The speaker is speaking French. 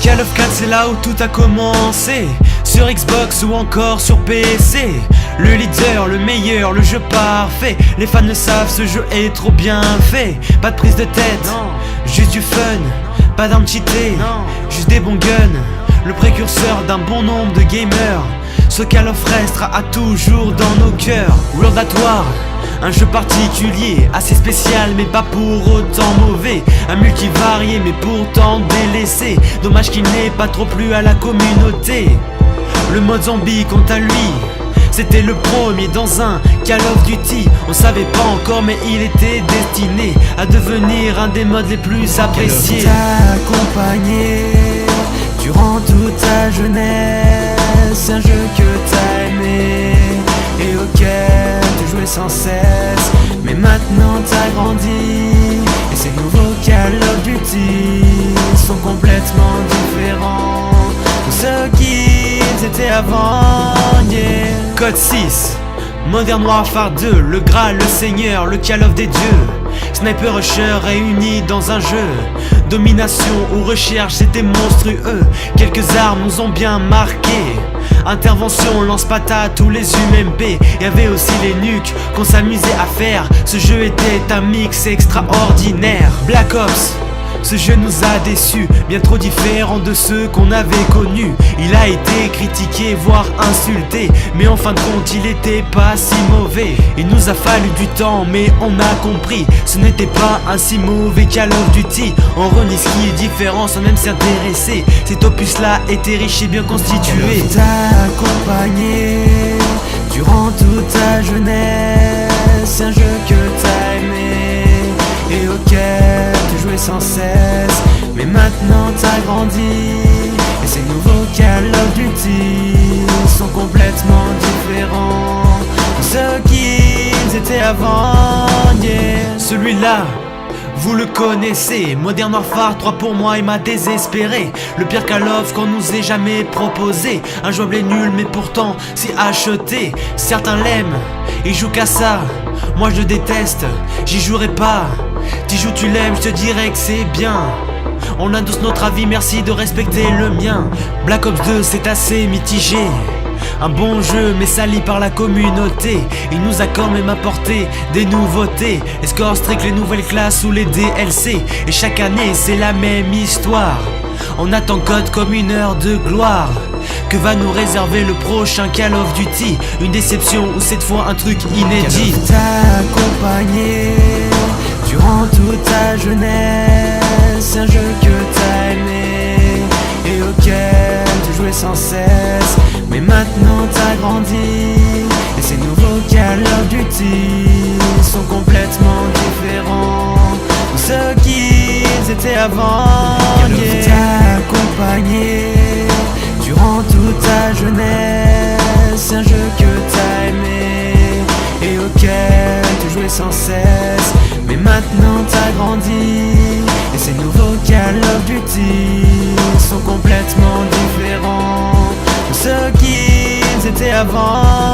Call of 4 c'est là où tout a commencé, sur Xbox ou encore sur PC. Le leader, le meilleur, le jeu parfait. Les fans le savent, ce jeu est trop bien fait. Pas de prise de tête, non. Juste du fun. Pas d'armes cheatées, non. Juste des bons guns. Le précurseur d'un bon nombre de gamers. Ce Call of restera toujours dans nos cœurs. World at War, un jeu particulier, assez spécial mais pas pour autant mauvais. Un multivarié mais pourtant délaissé. Dommage qu'il n'ait pas trop plu à la communauté. Le mode zombie quant à lui, c'était le premier dans un Call of Duty. On savait pas encore mais il était destiné à devenir un des modes les plus appréciés. T'a accompagné durant toute ta jeunesse, un jeu que t'as aimé et auquel tu jouais sans cesse. Mais maintenant t'as grandi et ces nouveaux Call of Duty sont complètement différents de ceux qu'ils étaient avant, yeah. Code 6, Modern Warfare 2, le Graal, le Seigneur, le Call of des dieux. Sniper Rusher réunis dans un jeu. Domination ou recherche, c'était monstrueux. Quelques armes nous ont bien marqué. Intervention, lance-patate ou les UMP. Y'avait aussi les nukes qu'on s'amusait à faire. Ce jeu était un mix extraordinaire. Black Ops, ce jeu nous a déçus, bien trop différent de ceux qu'on avait connus. Il a été critiqué, voire insulté, mais en fin de compte il était pas si mauvais. Il nous a fallu du temps, mais on a compris, ce n'était pas un si mauvais Call of Duty. On renie ce qui est différent sans même s'y intéresser. Cet opus là était riche et bien constitué. T'a accompagné durant toute ta jeunesse, un jeu que t'as aimé et auquel tu jouais sans cesse. Mais maintenant t'as grandi et ces nouveaux Call of Duty sont complètement différents de ceux qu'ils étaient avant, yeah. Celui-là, vous le connaissez, Modern Warfare 3 pour moi il m'a désespéré. Le pire Call of qu'on nous ait jamais proposé. Injouable et nul mais pourtant si acheté. Certains l'aiment, ils jouent qu'à ça. Moi je déteste, j'y jouerai pas. T'y joues tu l'aimes, je te dirais que c'est bien. On a tous notre avis, merci de respecter le mien. Black Ops 2 c'est assez mitigé. Un bon jeu mais sali par la communauté. Il nous a quand même apporté des nouveautés. Les scores stricts, les nouvelles classes ou les DLC. Et chaque année c'est la même histoire. On attend Code comme une heure de gloire. Que va nous réserver le prochain Call of Duty? Une déception ou cette fois un truc inédit? T'a accompagné durant toute ta jeunesse, un jeu que t'as aimé et auquel tu jouais sans cesse. Mais maintenant t'as grandi et ces nouveaux Call of Duty sont complètement différents de ceux qu'ils étaient avant, yeah. T'a accompagné durant toute ta jeunesse, un jeu que t'as aimé et auquel tu jouais sans cesse. Mais maintenant t'as grandi et ces nouveaux Call of Duty sont complètement différents de ceux qu'ils étaient avant.